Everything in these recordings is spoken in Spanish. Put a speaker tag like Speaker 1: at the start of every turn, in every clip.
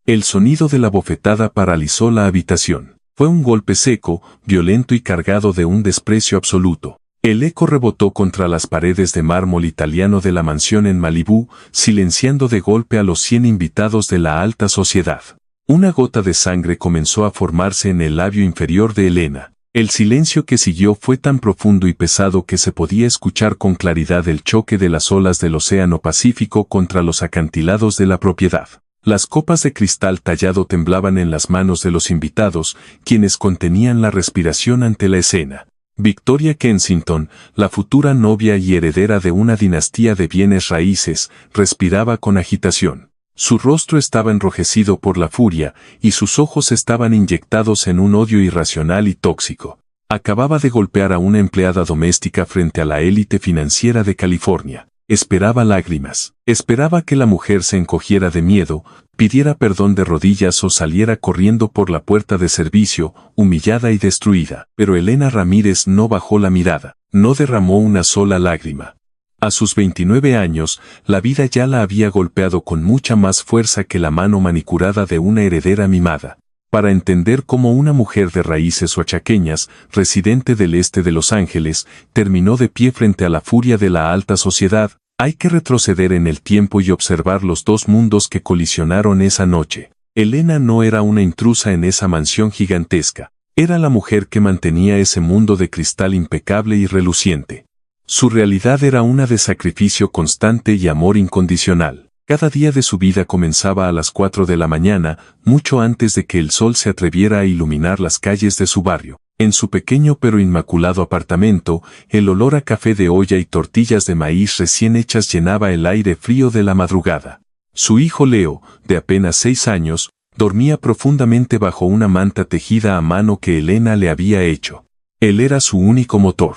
Speaker 1: El sonido de la bofetada paralizó la habitación. Fue un golpe seco, violento y cargado de un desprecio absoluto. El eco rebotó contra las paredes de mármol italiano de la mansión en Malibú, silenciando de golpe a los 100 invitados de la alta sociedad. Una gota de sangre comenzó a formarse en el labio inferior de Elena. El silencio que siguió fue tan profundo y pesado que se podía escuchar con claridad el choque de las olas del Océano Pacífico contra los acantilados de la propiedad. Las copas de cristal tallado temblaban en las manos de los invitados, quienes contenían la respiración ante la escena. Victoria Kensington, la futura novia y heredera de una dinastía de bienes raíces, respiraba con agitación. Su rostro estaba enrojecido por la furia, y sus ojos estaban inyectados en un odio irracional y tóxico. Acababa de golpear a una empleada doméstica frente a la élite financiera de California. Esperaba lágrimas. Esperaba que la mujer se encogiera de miedo, pidiera perdón de rodillas o saliera corriendo por la puerta de servicio, humillada y destruida. Pero Elena Ramírez no bajó la mirada, no derramó una sola lágrima. A sus 29 años, la vida ya la había golpeado con mucha más fuerza que la mano manicurada de una heredera mimada. Para entender cómo una mujer de raíces oaxaqueñas, residente del este de Los Ángeles, terminó de pie frente a la furia de la alta sociedad, hay que retroceder en el tiempo y observar los dos mundos que colisionaron esa noche. Elena no era una intrusa en esa mansión gigantesca, era la mujer que mantenía ese mundo de cristal impecable y reluciente. Su realidad era una de sacrificio constante y amor incondicional. Cada día de su vida comenzaba a las 4 de la mañana, mucho antes de que el sol se atreviera a iluminar las calles de su barrio. En su pequeño pero inmaculado apartamento, el olor a café de olla y tortillas de maíz recién hechas llenaba el aire frío de la madrugada. Su hijo Leo, de apenas 6 años, dormía profundamente bajo una manta tejida a mano que Elena le había hecho. Él era su único motor.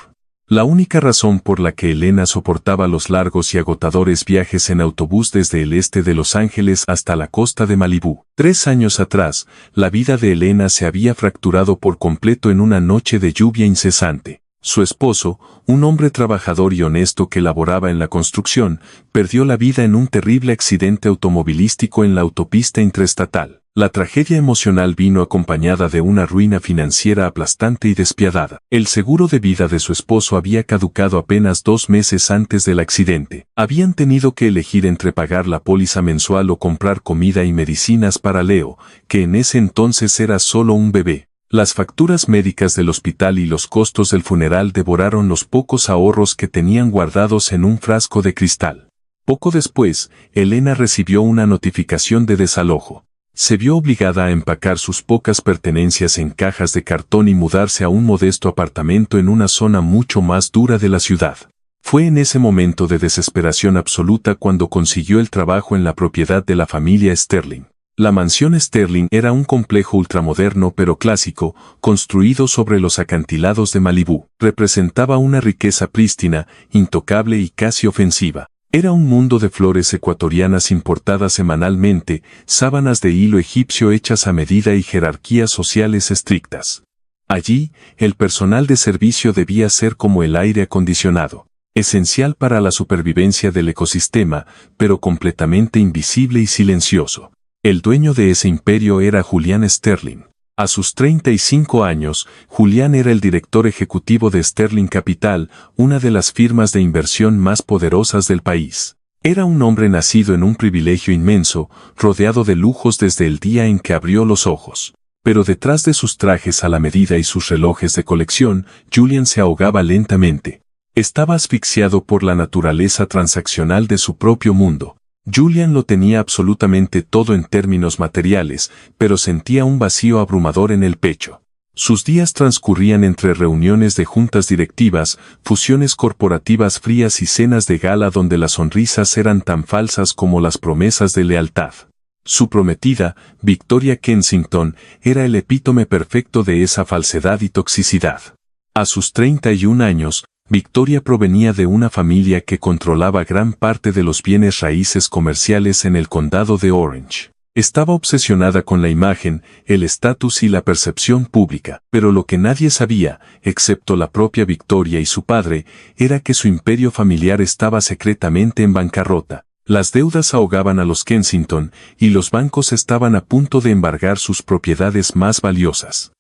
Speaker 1: La única razón por la que Elena soportaba los largos y agotadores viajes en autobús desde el este de Los Ángeles hasta la costa de Malibú. 3 años atrás, la vida de Elena se había fracturado por completo en una noche de lluvia incesante. Su esposo, un hombre trabajador y honesto que laboraba en la construcción, perdió la vida en un terrible accidente automovilístico en la autopista interestatal. La tragedia emocional vino acompañada de una ruina financiera aplastante y despiadada. El seguro de vida de su esposo había caducado apenas 2 meses antes del accidente. Habían tenido que elegir entre pagar la póliza mensual o comprar comida y medicinas para Leo, que en ese entonces era solo un bebé. Las facturas médicas del hospital y los costos del funeral devoraron los pocos ahorros que tenían guardados en un frasco de cristal. Poco después, Elena recibió una notificación de desalojo. Se vio obligada a empacar sus pocas pertenencias en cajas de cartón y mudarse a un modesto apartamento en una zona mucho más dura de la ciudad. Fue en ese momento de desesperación absoluta cuando consiguió el trabajo en la propiedad de la familia Sterling. La mansión Sterling era un complejo ultramoderno pero clásico, construido sobre los acantilados de Malibú. Representaba una riqueza prístina, intocable y casi ofensiva. Era un mundo de flores ecuatorianas importadas semanalmente, sábanas de hilo egipcio hechas a medida y jerarquías sociales estrictas. Allí, el personal de servicio debía ser como el aire acondicionado, esencial para la supervivencia del ecosistema, pero completamente invisible y silencioso. El dueño de ese imperio era Julián Sterling. A sus 35 años, Julián era el director ejecutivo de Sterling Capital, una de las firmas de inversión más poderosas del país. Era un hombre nacido en un privilegio inmenso, rodeado de lujos desde el día en que abrió los ojos. Pero detrás de sus trajes a la medida y sus relojes de colección, Julián se ahogaba lentamente. Estaba asfixiado por la naturaleza transaccional de su propio mundo. Julián lo tenía absolutamente todo en términos materiales, pero sentía un vacío abrumador en el pecho. Sus días transcurrían entre reuniones de juntas directivas, fusiones corporativas frías y cenas de gala donde las sonrisas eran tan falsas como las promesas de lealtad. Su prometida, Victoria Kensington, era el epítome perfecto de esa falsedad y toxicidad. A sus 31 años, Victoria provenía de una familia que controlaba gran parte de los bienes raíces comerciales en el condado de Orange. Estaba obsesionada con la imagen, el estatus y la percepción pública, pero lo que nadie sabía, excepto la propia Victoria y su padre, era que su imperio familiar estaba secretamente en bancarrota. Las deudas ahogaban a los Kensington, y los bancos estaban a punto de embargar sus propiedades más valiosas.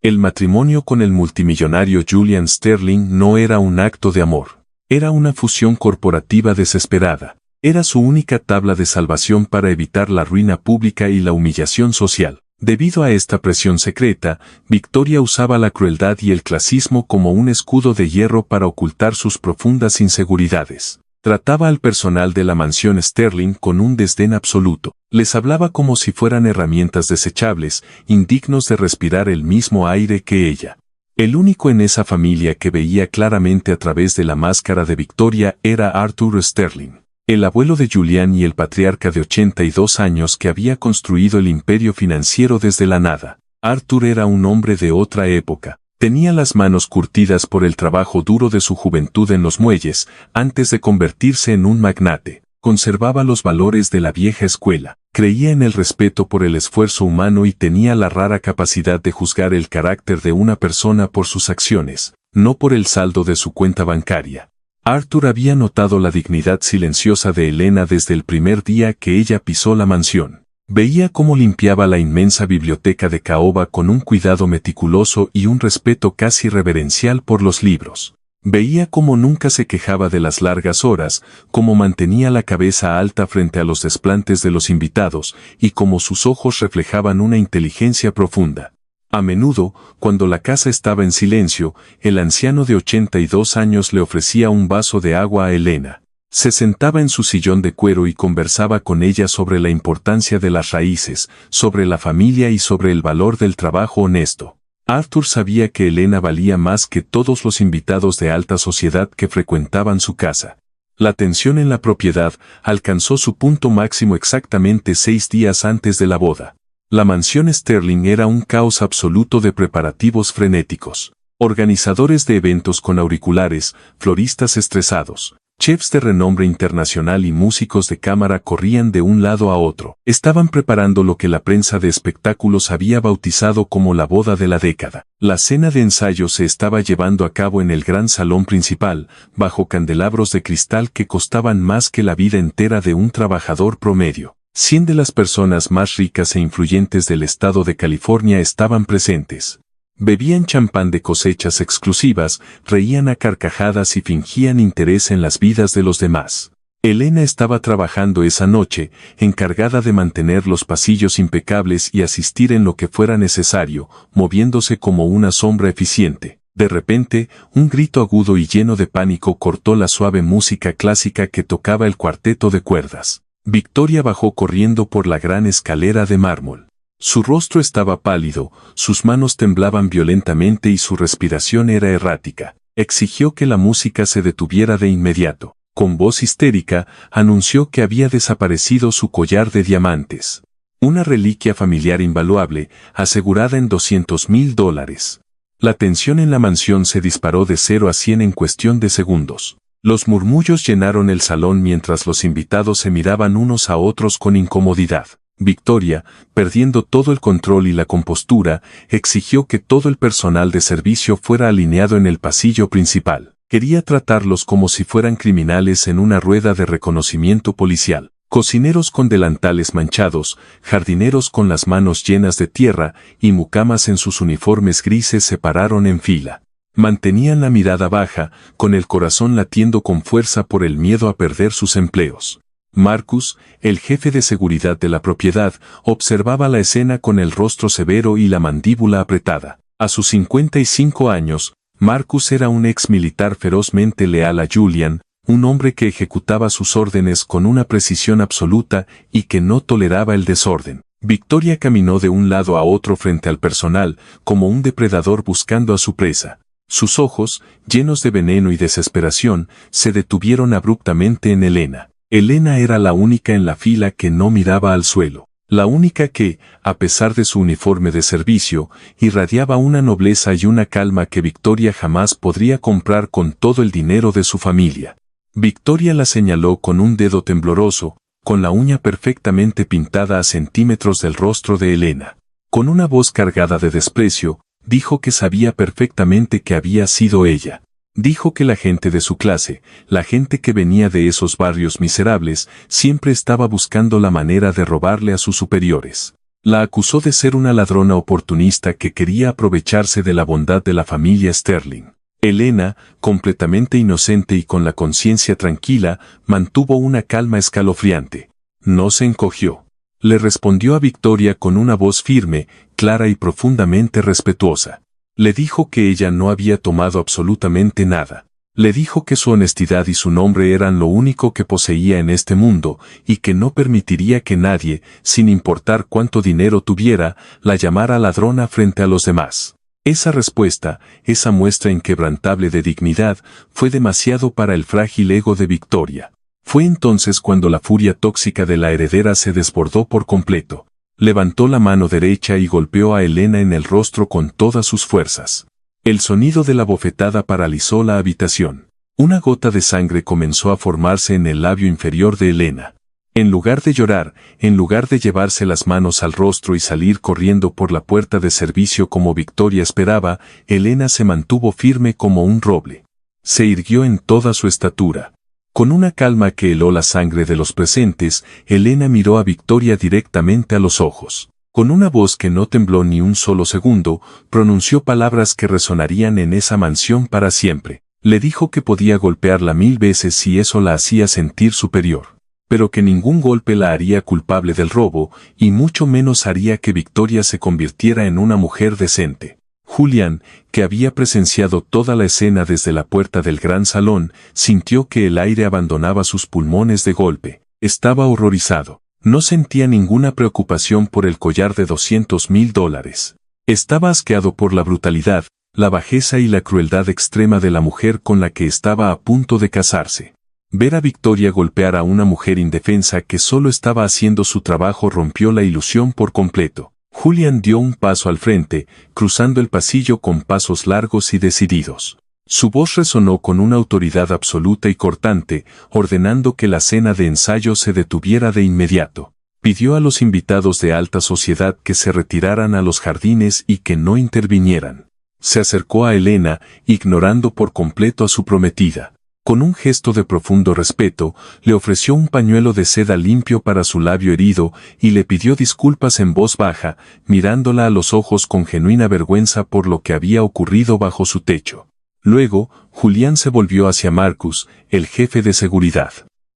Speaker 1: El matrimonio con el multimillonario Julian Sterling no era un acto de amor. Era una fusión corporativa desesperada. Era su única tabla de salvación para evitar la ruina pública y la humillación social. Debido a esta presión secreta, Victoria usaba la crueldad y el clasismo como un escudo de hierro para ocultar sus profundas inseguridades. Trataba al personal de la mansión Sterling con un desdén absoluto. Les hablaba como si fueran herramientas desechables, indignos de respirar el mismo aire que ella. El único en esa familia que veía claramente a través de la máscara de Victoria era Arthur Sterling, el abuelo de Julian y el patriarca de 82 años que había construido el imperio financiero desde la nada. Arthur era un hombre de otra época. Tenía las manos curtidas por el trabajo duro de su juventud en los muelles, antes de convertirse en un magnate. Conservaba los valores de la vieja escuela, creía en el respeto por el esfuerzo humano y tenía la rara capacidad de juzgar el carácter de una persona por sus acciones, no por el saldo de su cuenta bancaria. Arthur había notado la dignidad silenciosa de Elena desde el primer día que ella pisó la mansión. Veía cómo limpiaba la inmensa biblioteca de caoba con un cuidado meticuloso y un respeto casi reverencial por los libros. Veía cómo nunca se quejaba de las largas horas, cómo mantenía la cabeza alta frente a los desplantes de los invitados y cómo sus ojos reflejaban una inteligencia profunda. A menudo, cuando la casa estaba en silencio, el anciano de 82 años le ofrecía un vaso de agua a Elena. Se sentaba en su sillón de cuero y conversaba con ella sobre la importancia de las raíces, sobre la familia y sobre el valor del trabajo honesto. Arthur sabía que Elena valía más que todos los invitados de alta sociedad que frecuentaban su casa. La tensión en la propiedad alcanzó su punto máximo exactamente 6 días antes de la boda. La mansión Sterling era un caos absoluto de preparativos frenéticos. Organizadores de eventos con auriculares, floristas estresados, chefs de renombre internacional y músicos de cámara corrían de un lado a otro. Estaban preparando lo que la prensa de espectáculos había bautizado como la boda de la década. La cena de ensayo se estaba llevando a cabo en el gran salón principal, bajo candelabros de cristal que costaban más que la vida entera de un trabajador promedio. 100 de las personas más ricas e influyentes del estado de California estaban presentes. Bebían champán de cosechas exclusivas, reían a carcajadas y fingían interés en las vidas de los demás. Elena estaba trabajando esa noche, encargada de mantener los pasillos impecables y asistir en lo que fuera necesario, moviéndose como una sombra eficiente. De repente, un grito agudo y lleno de pánico cortó la suave música clásica que tocaba el cuarteto de cuerdas. Victoria bajó corriendo por la gran escalera de mármol. Su rostro estaba pálido, sus manos temblaban violentamente y su respiración era errática. Exigió que la música se detuviera de inmediato. Con voz histérica, anunció que había desaparecido su collar de diamantes. Una reliquia familiar invaluable, asegurada en $200,000. La tensión en la mansión se disparó de 0 a 100 en cuestión de segundos. Los murmullos llenaron el salón mientras los invitados se miraban unos a otros con incomodidad. Victoria, perdiendo todo el control y la compostura, exigió que todo el personal de servicio fuera alineado en el pasillo principal. Quería tratarlos como si fueran criminales en una rueda de reconocimiento policial. Cocineros con delantales manchados, jardineros con las manos llenas de tierra y mucamas en sus uniformes grises se pararon en fila. Mantenían la mirada baja, con el corazón latiendo con fuerza por el miedo a perder sus empleos. Marcus, el jefe de seguridad de la propiedad, observaba la escena con el rostro severo y la mandíbula apretada. A sus 55 años, Marcus era un ex militar ferozmente leal a Julian, un hombre que ejecutaba sus órdenes con una precisión absoluta y que no toleraba el desorden. Victoria caminó de un lado a otro frente al personal, como un depredador buscando a su presa. Sus ojos, llenos de veneno y desesperación, se detuvieron abruptamente en Elena. Elena era la única en la fila que no miraba al suelo, la única que, a pesar de su uniforme de servicio, irradiaba una nobleza y una calma que Victoria jamás podría comprar con todo el dinero de su familia. Victoria la señaló con un dedo tembloroso, con la uña perfectamente pintada a centímetros del rostro de Elena. Con una voz cargada de desprecio, dijo que sabía perfectamente que había sido ella. Dijo que la gente de su clase, la gente que venía de esos barrios miserables, siempre estaba buscando la manera de robarle a sus superiores. La acusó de ser una ladrona oportunista que quería aprovecharse de la bondad de la familia Sterling. Elena, completamente inocente y con la conciencia tranquila, mantuvo una calma escalofriante. No se encogió. Le respondió a Victoria con una voz firme, clara y profundamente respetuosa. Le dijo que ella no había tomado absolutamente nada. Le dijo que su honestidad y su nombre eran lo único que poseía en este mundo, y que no permitiría que nadie, sin importar cuánto dinero tuviera, la llamara ladrona frente a los demás. Esa respuesta, esa muestra inquebrantable de dignidad, fue demasiado para el frágil ego de Victoria. Fue entonces cuando la furia tóxica de la heredera se desbordó por completo. Levantó la mano derecha y golpeó a Elena en el rostro con todas sus fuerzas. El sonido de la bofetada paralizó la habitación. Una gota de sangre comenzó a formarse en el labio inferior de Elena. En lugar de llorar, en lugar de llevarse las manos al rostro y salir corriendo por la puerta de servicio como Victoria esperaba, Elena se mantuvo firme como un roble. Se irguió en toda su estatura. Con una calma que heló la sangre de los presentes, Elena miró a Victoria directamente a los ojos. Con una voz que no tembló ni un solo segundo, pronunció palabras que resonarían en esa mansión para siempre. Le dijo que podía golpearla 1000 veces si eso la hacía sentir superior, pero que ningún golpe la haría culpable del robo, y mucho menos haría que Victoria se convirtiera en una mujer decente. Julián, que había presenciado toda la escena desde la puerta del gran salón, sintió que el aire abandonaba sus pulmones de golpe. Estaba horrorizado. No sentía ninguna preocupación por el collar de $200,000. Estaba asqueado por la brutalidad, la bajeza y la crueldad extrema de la mujer con la que estaba a punto de casarse. Ver a Victoria golpear a una mujer indefensa que solo estaba haciendo su trabajo rompió la ilusión por completo. Julián dio un paso al frente, cruzando el pasillo con pasos largos y decididos. Su voz resonó con una autoridad absoluta y cortante, ordenando que la cena de ensayo se detuviera de inmediato. Pidió a los invitados de alta sociedad que se retiraran a los jardines y que no intervinieran. Se acercó a Elena, ignorando por completo a su prometida. Con un gesto de profundo respeto, le ofreció un pañuelo de seda limpio para su labio herido y le pidió disculpas en voz baja, mirándola a los ojos con genuina vergüenza por lo que había ocurrido bajo su techo. Luego, Julián se volvió hacia Marcus, el jefe de seguridad.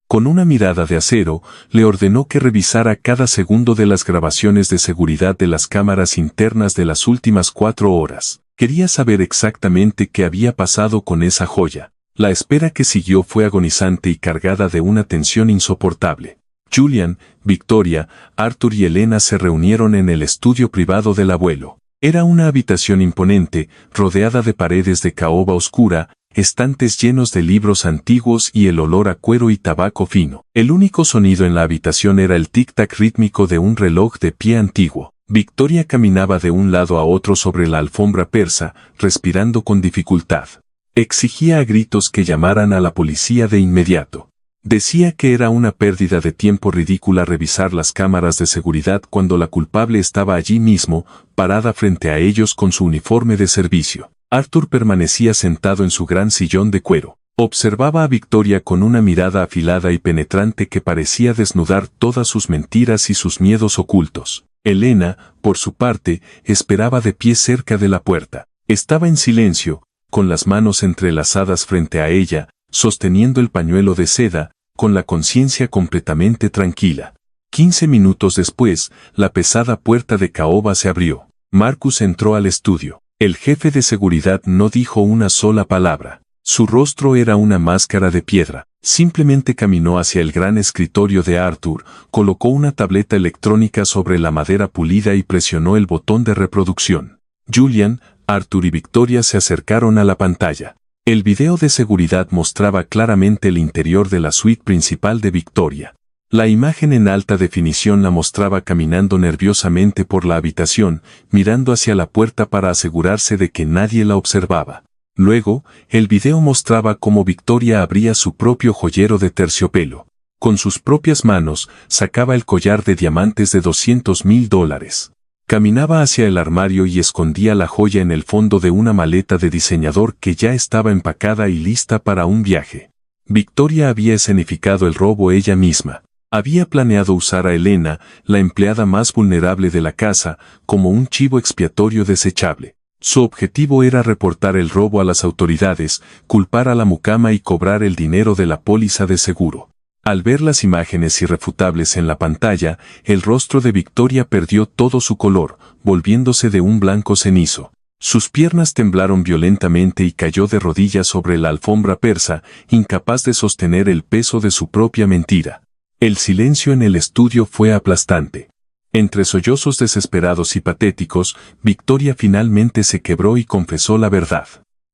Speaker 1: Con una mirada de acero, le ordenó que revisara cada segundo de las grabaciones de seguridad de las cámaras internas de las últimas 4 horas. Quería saber exactamente qué había pasado con esa joya. La espera que siguió fue agonizante y cargada de una tensión insoportable. Julián, Victoria, Arthur y Elena se reunieron en el estudio privado del abuelo. Era una habitación imponente, rodeada de paredes de caoba oscura, estantes llenos de libros antiguos y el olor a cuero y tabaco fino. El único sonido en la habitación era el tic-tac rítmico de un reloj de pie antiguo. Victoria caminaba de un lado a otro sobre la alfombra persa, respirando con dificultad. Exigía a gritos que llamaran a la policía de inmediato. Decía que era una pérdida de tiempo ridícula revisar las cámaras de seguridad cuando la culpable estaba allí mismo, parada frente a ellos con su uniforme de servicio. Arthur permanecía sentado en su gran sillón de cuero. Observaba a Victoria con una mirada afilada y penetrante que parecía desnudar todas sus mentiras y sus miedos ocultos. Elena, por su parte, esperaba de pie cerca de la puerta. Estaba en silencio, con las manos entrelazadas frente a ella, sosteniendo el pañuelo de seda, con la conciencia completamente tranquila. 15 minutos después, la pesada puerta de caoba se abrió. Marcus entró al estudio. El jefe de seguridad no dijo una sola palabra. Su rostro era una máscara de piedra. Simplemente caminó hacia el gran escritorio de Arthur, colocó una tableta electrónica sobre la madera pulida y presionó el botón de reproducción. Julián, Arthur y Victoria se acercaron a la pantalla. El video de seguridad mostraba claramente el interior de la suite principal de Victoria. La imagen en alta definición la mostraba caminando nerviosamente por la habitación, mirando hacia la puerta para asegurarse de que nadie la observaba. Luego, el video mostraba cómo Victoria abría su propio joyero de terciopelo. Con sus propias manos, sacaba el collar de diamantes de $200,000. Caminaba hacia el armario y escondía la joya en el fondo de una maleta de diseñador que ya estaba empacada y lista para un viaje. Victoria había escenificado el robo ella misma. Había planeado usar a Elena, la empleada más vulnerable de la casa, como un chivo expiatorio desechable. Su objetivo era reportar el robo a las autoridades, culpar a la mucama y cobrar el dinero de la póliza de seguro. Al ver las imágenes irrefutables en la pantalla, el rostro de Victoria perdió todo su color, volviéndose de un blanco cenizo. Sus piernas temblaron violentamente y cayó de rodillas sobre la alfombra persa, incapaz de sostener el peso de su propia mentira. El silencio en el estudio fue aplastante. Entre sollozos desesperados y patéticos, Victoria finalmente se quebró y confesó la verdad.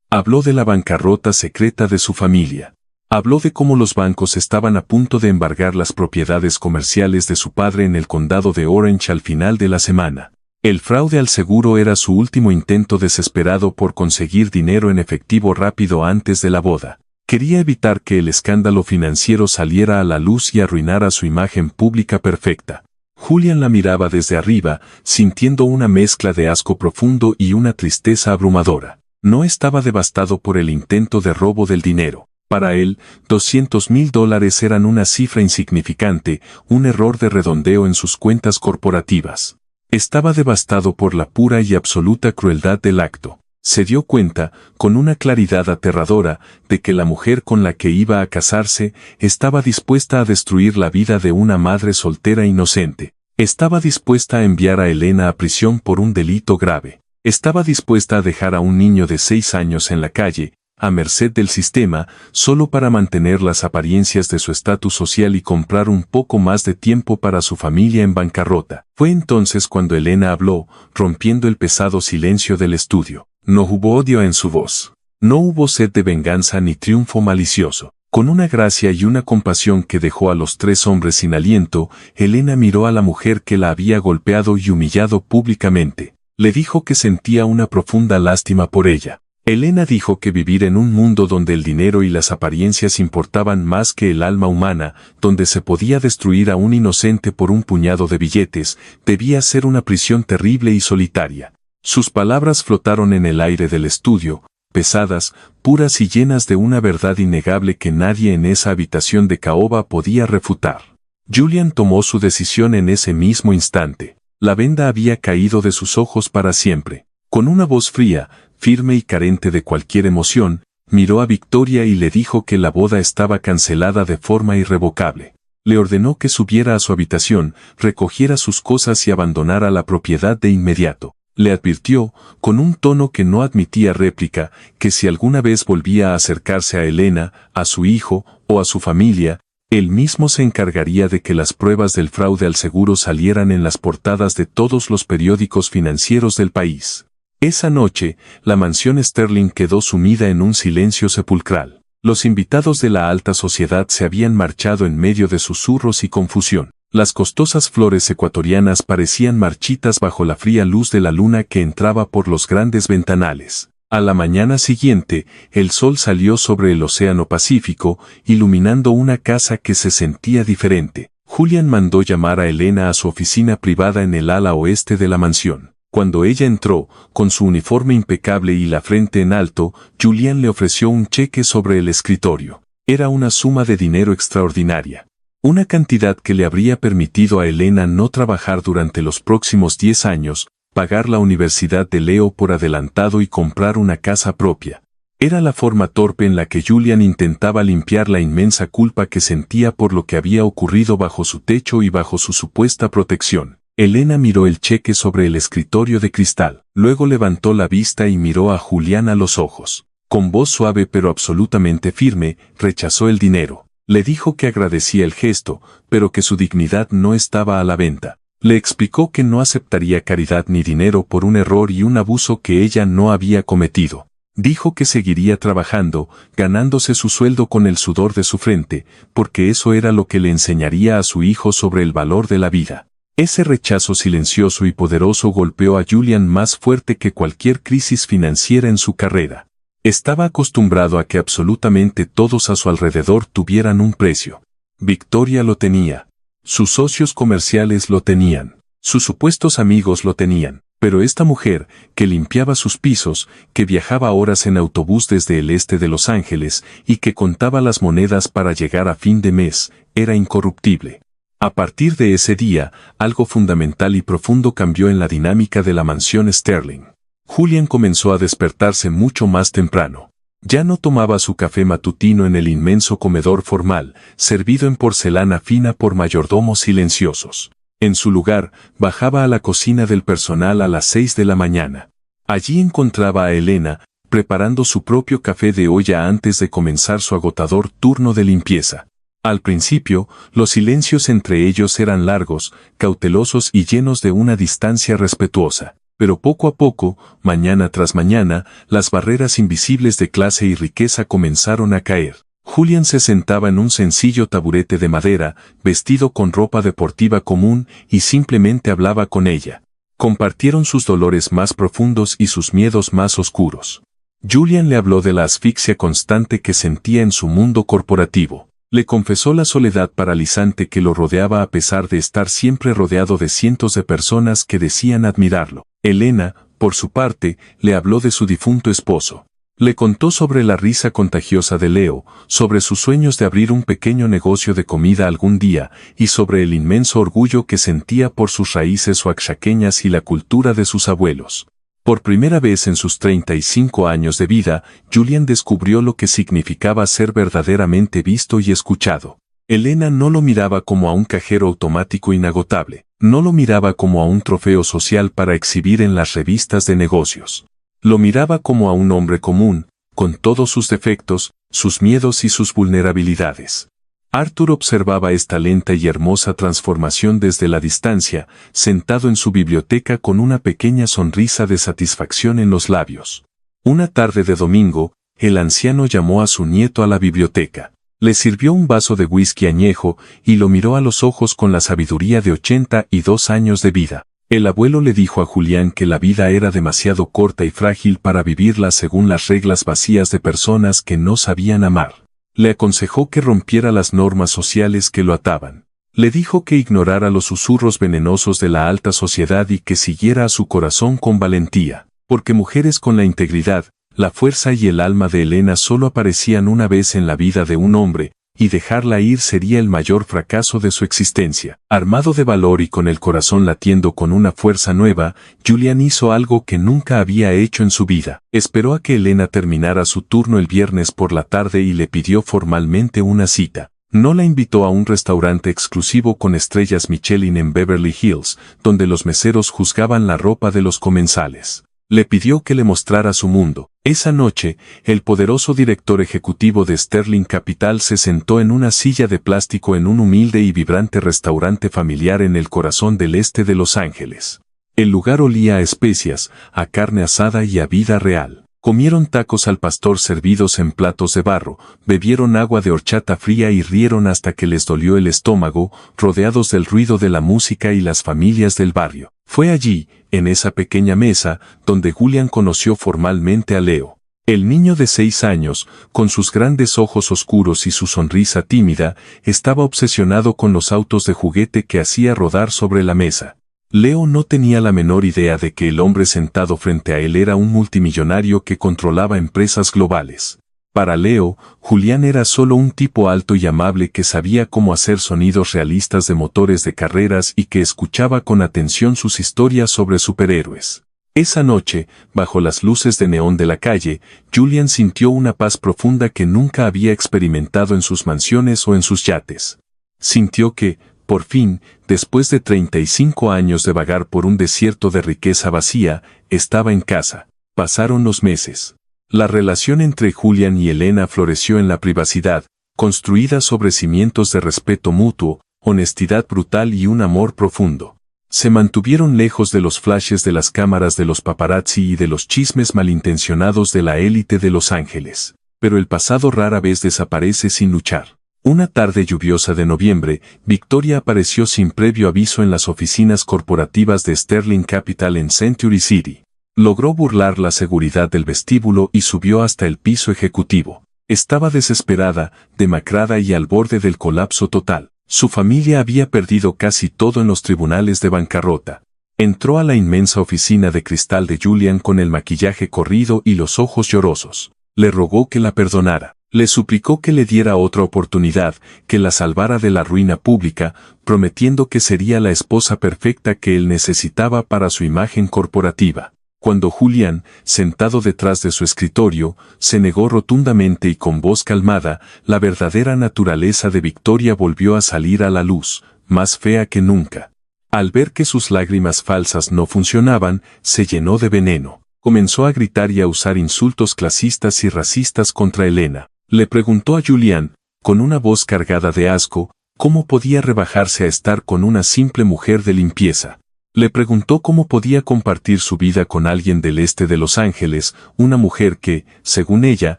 Speaker 1: Habló de la bancarrota secreta de su familia. Habló de cómo los bancos estaban a punto de embargar las propiedades comerciales de su padre en el condado de Orange al final de la semana. El fraude al seguro era su último intento desesperado por conseguir dinero en efectivo rápido antes de la boda. Quería evitar que el escándalo financiero saliera a la luz y arruinara su imagen pública perfecta. Julian la miraba desde arriba, sintiendo una mezcla de asco profundo y una tristeza abrumadora. No estaba devastado por el intento de robo del dinero. Para él, $200,000 eran una cifra insignificante, un error de redondeo en sus cuentas corporativas. Estaba devastado por la pura y absoluta crueldad del acto. Se dio cuenta, con una claridad aterradora, de que la mujer con la que iba a casarse estaba dispuesta a destruir la vida de una madre soltera inocente. Estaba dispuesta a enviar a Elena a prisión por un delito grave. Estaba dispuesta a dejar a un niño de 6 años en la calle, a merced del sistema, solo para mantener las apariencias de su estatus social y comprar un poco más de tiempo para su familia en bancarrota. Fue entonces cuando Elena habló, rompiendo el pesado silencio del estudio. No hubo odio en su voz. No hubo sed de venganza ni triunfo malicioso. Con una gracia y una compasión que dejó a los 3 hombres sin aliento, Elena miró a la mujer que la había golpeado y humillado públicamente. Le dijo que sentía una profunda lástima por ella. Elena dijo que vivir en un mundo donde el dinero y las apariencias importaban más que el alma humana, donde se podía destruir a un inocente por un puñado de billetes, debía ser una prisión terrible y solitaria. Sus palabras flotaron en el aire del estudio, pesadas, puras y llenas de una verdad innegable que nadie en esa habitación de caoba podía refutar. Julian tomó su decisión en ese mismo instante. La venda había caído de sus ojos para siempre. Con una voz fría, firme y carente de cualquier emoción, miró a Victoria y le dijo que la boda estaba cancelada de forma irrevocable. Le ordenó que subiera a su habitación, recogiera sus cosas y abandonara la propiedad de inmediato. Le advirtió, con un tono que no admitía réplica, que si alguna vez volvía a acercarse a Elena, a su hijo o a su familia, él mismo se encargaría de que las pruebas del fraude al seguro salieran en las portadas de todos los periódicos financieros del país. Esa noche, la mansión Sterling quedó sumida en un silencio sepulcral. Los invitados de la alta sociedad se habían marchado en medio de susurros y confusión. Las costosas flores ecuatorianas parecían marchitas bajo la fría luz de la luna que entraba por los grandes ventanales. A la mañana siguiente, el sol salió sobre el océano Pacífico, iluminando una casa que se sentía diferente. Julian mandó llamar a Elena a su oficina privada en el ala oeste de la mansión. Cuando ella entró, con su uniforme impecable y la frente en alto, Julian le ofreció un cheque sobre el escritorio. Era una suma de dinero extraordinaria. Una cantidad que le habría permitido a Elena no trabajar durante los próximos 10 años, pagar la universidad de Leo por adelantado y comprar una casa propia. Era la forma torpe en la que Julian intentaba limpiar la inmensa culpa que sentía por lo que había ocurrido bajo su techo y bajo su supuesta protección. Elena miró el cheque sobre el escritorio de cristal. Luego levantó la vista y miró a Julián a los ojos. Con voz suave pero absolutamente firme, rechazó el dinero. Le dijo que agradecía el gesto, pero que su dignidad no estaba a la venta. Le explicó que no aceptaría caridad ni dinero por un error y un abuso que ella no había cometido. Dijo que seguiría trabajando, ganándose su sueldo con el sudor de su frente, porque eso era lo que le enseñaría a su hijo sobre el valor de la vida. Ese rechazo silencioso y poderoso golpeó a Julian más fuerte que cualquier crisis financiera en su carrera. Estaba acostumbrado a que absolutamente todos a su alrededor tuvieran un precio. Victoria lo tenía. Sus socios comerciales lo tenían. Sus supuestos amigos lo tenían, pero esta mujer, que limpiaba sus pisos, que viajaba horas en autobús desde el este de Los Ángeles y que contaba las monedas para llegar a fin de mes, era incorruptible. A partir de ese día, algo fundamental y profundo cambió en la dinámica de la mansión Sterling. Julian comenzó a despertarse mucho más temprano. Ya no tomaba su café matutino en el inmenso comedor formal, servido en porcelana fina por mayordomos silenciosos. En su lugar, bajaba a la cocina del personal a las 6 de la mañana. Allí encontraba a Elena, preparando su propio café de olla antes de comenzar su agotador turno de limpieza. Al principio, los silencios entre ellos eran largos, cautelosos y llenos de una distancia respetuosa. Pero poco a poco, mañana tras mañana, las barreras invisibles de clase y riqueza comenzaron a caer. Julian se sentaba en un sencillo taburete de madera, vestido con ropa deportiva común, y simplemente hablaba con ella. Compartieron sus dolores más profundos y sus miedos más oscuros. Julian le habló de la asfixia constante que sentía en su mundo corporativo. Le confesó la soledad paralizante que lo rodeaba a pesar de estar siempre rodeado de cientos de personas que decían admirarlo. Elena, por su parte, le habló de su difunto esposo. Le contó sobre la risa contagiosa de Leo, sobre sus sueños de abrir un pequeño negocio de comida algún día, y sobre el inmenso orgullo que sentía por sus raíces oaxaqueñas y la cultura de sus abuelos. Por primera vez en sus 35 años de vida, Julian descubrió lo que significaba ser verdaderamente visto y escuchado. Elena no lo miraba como a un cajero automático inagotable, no lo miraba como a un trofeo social para exhibir en las revistas de negocios. Lo miraba como a un hombre común, con todos sus defectos, sus miedos y sus vulnerabilidades. Arthur observaba esta lenta y hermosa transformación desde la distancia, sentado en su biblioteca con una pequeña sonrisa de satisfacción en los labios. Una tarde de domingo, el anciano llamó a su nieto a la biblioteca. Le sirvió un vaso de whisky añejo y lo miró a los ojos con la sabiduría de 82 años de vida. El abuelo le dijo a Julián que la vida era demasiado corta y frágil para vivirla según las reglas vacías de personas que no sabían amar. Le aconsejó que rompiera las normas sociales que lo ataban. Le dijo que ignorara los susurros venenosos de la alta sociedad y que siguiera a su corazón con valentía, porque mujeres con la integridad, la fuerza y el alma de Elena solo aparecían una vez en la vida de un hombre, y dejarla ir sería el mayor fracaso de su existencia. Armado de valor y con el corazón latiendo con una fuerza nueva, Julian hizo algo que nunca había hecho en su vida. Esperó a que Elena terminara su turno el viernes por la tarde y le pidió formalmente una cita. No la invitó a un restaurante exclusivo con estrellas Michelin en Beverly Hills, donde los meseros juzgaban la ropa de los comensales. Le pidió que le mostrara su mundo. Esa noche, el poderoso director ejecutivo de Sterling Capital se sentó en una silla de plástico en un humilde y vibrante restaurante familiar en el corazón del este de Los Ángeles. El lugar olía a especias, a carne asada y a vida real. Comieron tacos al pastor servidos en platos de barro, bebieron agua de horchata fría y rieron hasta que les dolió el estómago, rodeados del ruido de la música y las familias del barrio. Fue allí, en esa pequeña mesa, donde Julian conoció formalmente a Leo. El niño de 6 años, con sus grandes ojos oscuros y su sonrisa tímida, estaba obsesionado con los autos de juguete que hacía rodar sobre la mesa. Leo no tenía la menor idea de que el hombre sentado frente a él era un multimillonario que controlaba empresas globales. Para Leo, Julián era solo un tipo alto y amable que sabía cómo hacer sonidos realistas de motores de carreras y que escuchaba con atención sus historias sobre superhéroes. Esa noche, bajo las luces de neón de la calle, Julian sintió una paz profunda que nunca había experimentado en sus mansiones o en sus yates. Sintió que, por fin, después de 35 años de vagar por un desierto de riqueza vacía, estaba en casa. Pasaron los meses. La relación entre Julian y Elena floreció en la privacidad, construida sobre cimientos de respeto mutuo, honestidad brutal y un amor profundo. Se mantuvieron lejos de los flashes de las cámaras de los paparazzi y de los chismes malintencionados de la élite de Los Ángeles. Pero el pasado rara vez desaparece sin luchar. Una tarde lluviosa de noviembre, Victoria apareció sin previo aviso en las oficinas corporativas de Sterling Capital en Century City. Logró burlar la seguridad del vestíbulo y subió hasta el piso ejecutivo. Estaba desesperada, demacrada y al borde del colapso total. Su familia había perdido casi todo en los tribunales de bancarrota. Entró a la inmensa oficina de cristal de Julian con el maquillaje corrido y los ojos llorosos. Le rogó que la perdonara. Le suplicó que le diera otra oportunidad, que la salvara de la ruina pública, prometiendo que sería la esposa perfecta que él necesitaba para su imagen corporativa. Cuando Julian, sentado detrás de su escritorio, se negó rotundamente y con voz calmada, la verdadera naturaleza de Victoria volvió a salir a la luz, más fea que nunca. Al ver que sus lágrimas falsas no funcionaban, se llenó de veneno. Comenzó a gritar y a usar insultos clasistas y racistas contra Elena. Le preguntó a Julian, con una voz cargada de asco, cómo podía rebajarse a estar con una simple mujer de limpieza. Le preguntó cómo podía compartir su vida con alguien del este de Los Ángeles, una mujer que, según ella,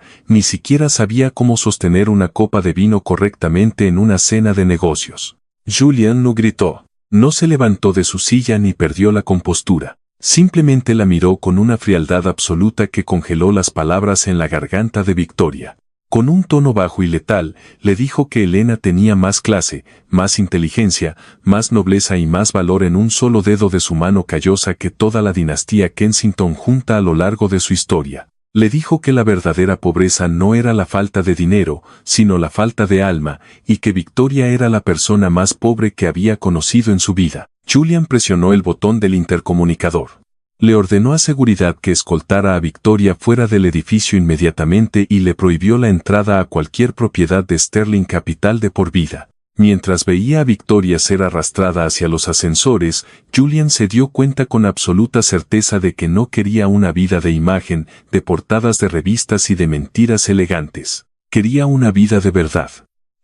Speaker 1: ni siquiera sabía cómo sostener una copa de vino correctamente en una cena de negocios. Julian no gritó, no se levantó de su silla ni perdió la compostura. Simplemente la miró con una frialdad absoluta que congeló las palabras en la garganta de Victoria. Con un tono bajo y letal, le dijo que Elena tenía más clase, más inteligencia, más nobleza y más valor en un solo dedo de su mano callosa que toda la dinastía Kensington junta a lo largo de su historia. Le dijo que la verdadera pobreza no era la falta de dinero, sino la falta de alma, y que Victoria era la persona más pobre que había conocido en su vida. Julian presionó el botón del intercomunicador. Le ordenó a seguridad que escoltara a Victoria fuera del edificio inmediatamente y le prohibió la entrada a cualquier propiedad de Sterling Capital de por vida. Mientras veía a Victoria ser arrastrada hacia los ascensores, Julian se dio cuenta con absoluta certeza de que no quería una vida de imagen, de portadas de revistas y de mentiras elegantes. Quería una vida de verdad.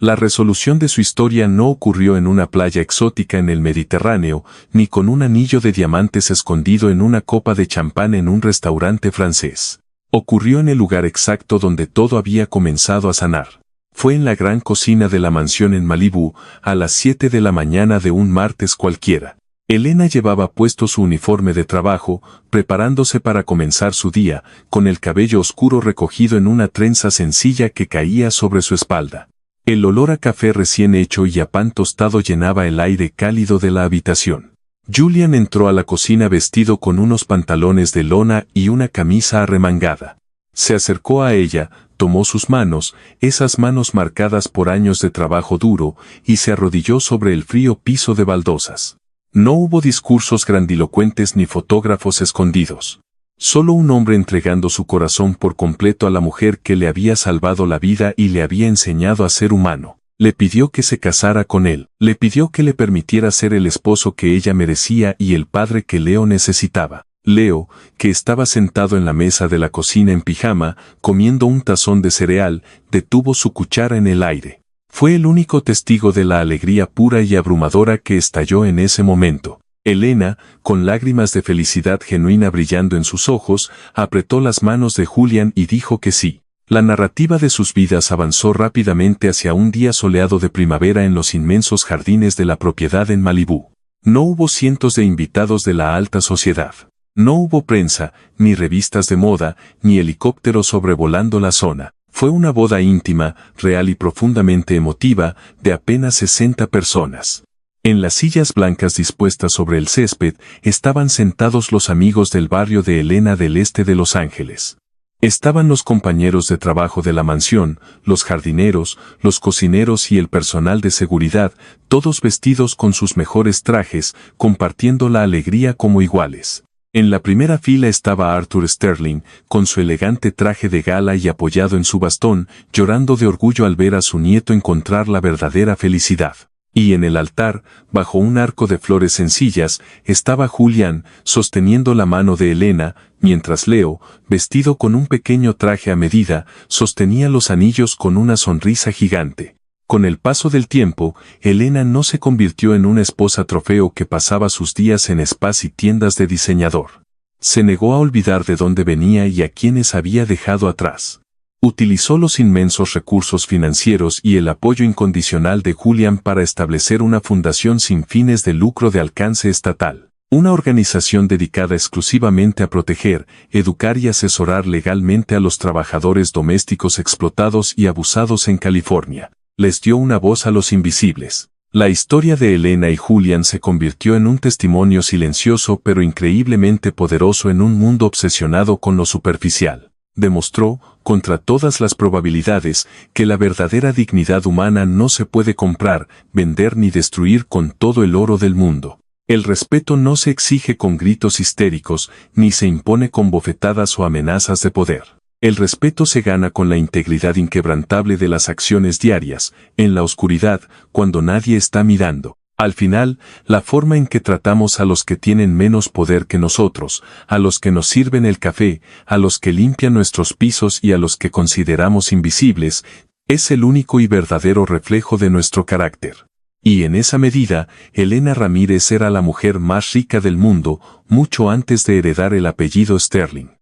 Speaker 1: La resolución de su historia no ocurrió en una playa exótica en el Mediterráneo, ni con un anillo de diamantes escondido en una copa de champán en un restaurante francés. Ocurrió en el lugar exacto donde todo había comenzado a sanar. Fue en la gran cocina de la mansión en Malibú, a las 7 de la mañana de un martes cualquiera. Elena llevaba puesto su uniforme de trabajo, preparándose para comenzar su día, con el cabello oscuro recogido en una trenza sencilla que caía sobre su espalda. El olor a café recién hecho y a pan tostado llenaba el aire cálido de la habitación. Julian entró a la cocina vestido con unos pantalones de lona y una camisa arremangada. Se acercó a ella, tomó sus manos, esas manos marcadas por años de trabajo duro, y se arrodilló sobre el frío piso de baldosas. No hubo discursos grandilocuentes ni fotógrafos escondidos. Solo un hombre entregando su corazón por completo a la mujer que le había salvado la vida y le había enseñado a ser humano. Le pidió que se casara con él, le pidió que le permitiera ser el esposo que ella merecía y el padre que Leo necesitaba. Leo, que estaba sentado en la mesa de la cocina en pijama, comiendo un tazón de cereal, detuvo su cuchara en el aire. Fue el único testigo de la alegría pura y abrumadora que estalló en ese momento. Elena, con lágrimas de felicidad genuina brillando en sus ojos, apretó las manos de Julian y dijo que sí. La narrativa de sus vidas avanzó rápidamente hacia un día soleado de primavera en los inmensos jardines de la propiedad en Malibú. No hubo cientos de invitados de la alta sociedad. No hubo prensa, ni revistas de moda, ni helicópteros sobrevolando la zona. Fue una boda íntima, real y profundamente emotiva, de apenas 60 personas. En las sillas blancas dispuestas sobre el césped, estaban sentados los amigos del barrio de Elena del este de Los Ángeles. Estaban los compañeros de trabajo de la mansión, los jardineros, los cocineros y el personal de seguridad, todos vestidos con sus mejores trajes, compartiendo la alegría como iguales. En la primera fila estaba Arthur Sterling, con su elegante traje de gala y apoyado en su bastón, llorando de orgullo al ver a su nieto encontrar la verdadera felicidad. Y en el altar, bajo un arco de flores sencillas, estaba Julian, sosteniendo la mano de Elena, mientras Leo, vestido con un pequeño traje a medida, sostenía los anillos con una sonrisa gigante. Con el paso del tiempo, Elena no se convirtió en una esposa trofeo que pasaba sus días en spas y tiendas de diseñador. Se negó a olvidar de dónde venía y a quienes había dejado atrás. Utilizó los inmensos recursos financieros y el apoyo incondicional de Julian para establecer una fundación sin fines de lucro de alcance estatal. Una organización dedicada exclusivamente a proteger, educar y asesorar legalmente a los trabajadores domésticos explotados y abusados en California. Les dio una voz a los invisibles. La historia de Elena y Julian se convirtió en un testimonio silencioso pero increíblemente poderoso en un mundo obsesionado con lo superficial. Demostró, contra todas las probabilidades, que la verdadera dignidad humana no se puede comprar, vender ni destruir con todo el oro del mundo. El respeto no se exige con gritos histéricos, ni se impone con bofetadas o amenazas de poder. El respeto se gana con la integridad inquebrantable de las acciones diarias, en la oscuridad, cuando nadie está mirando. Al final, la forma en que tratamos a los que tienen menos poder que nosotros, a los que nos sirven el café, a los que limpian nuestros pisos y a los que consideramos invisibles, es el único y verdadero reflejo de nuestro carácter. Y en esa medida, Elena Ramírez era la mujer más rica del mundo, mucho antes de heredar el apellido Sterling.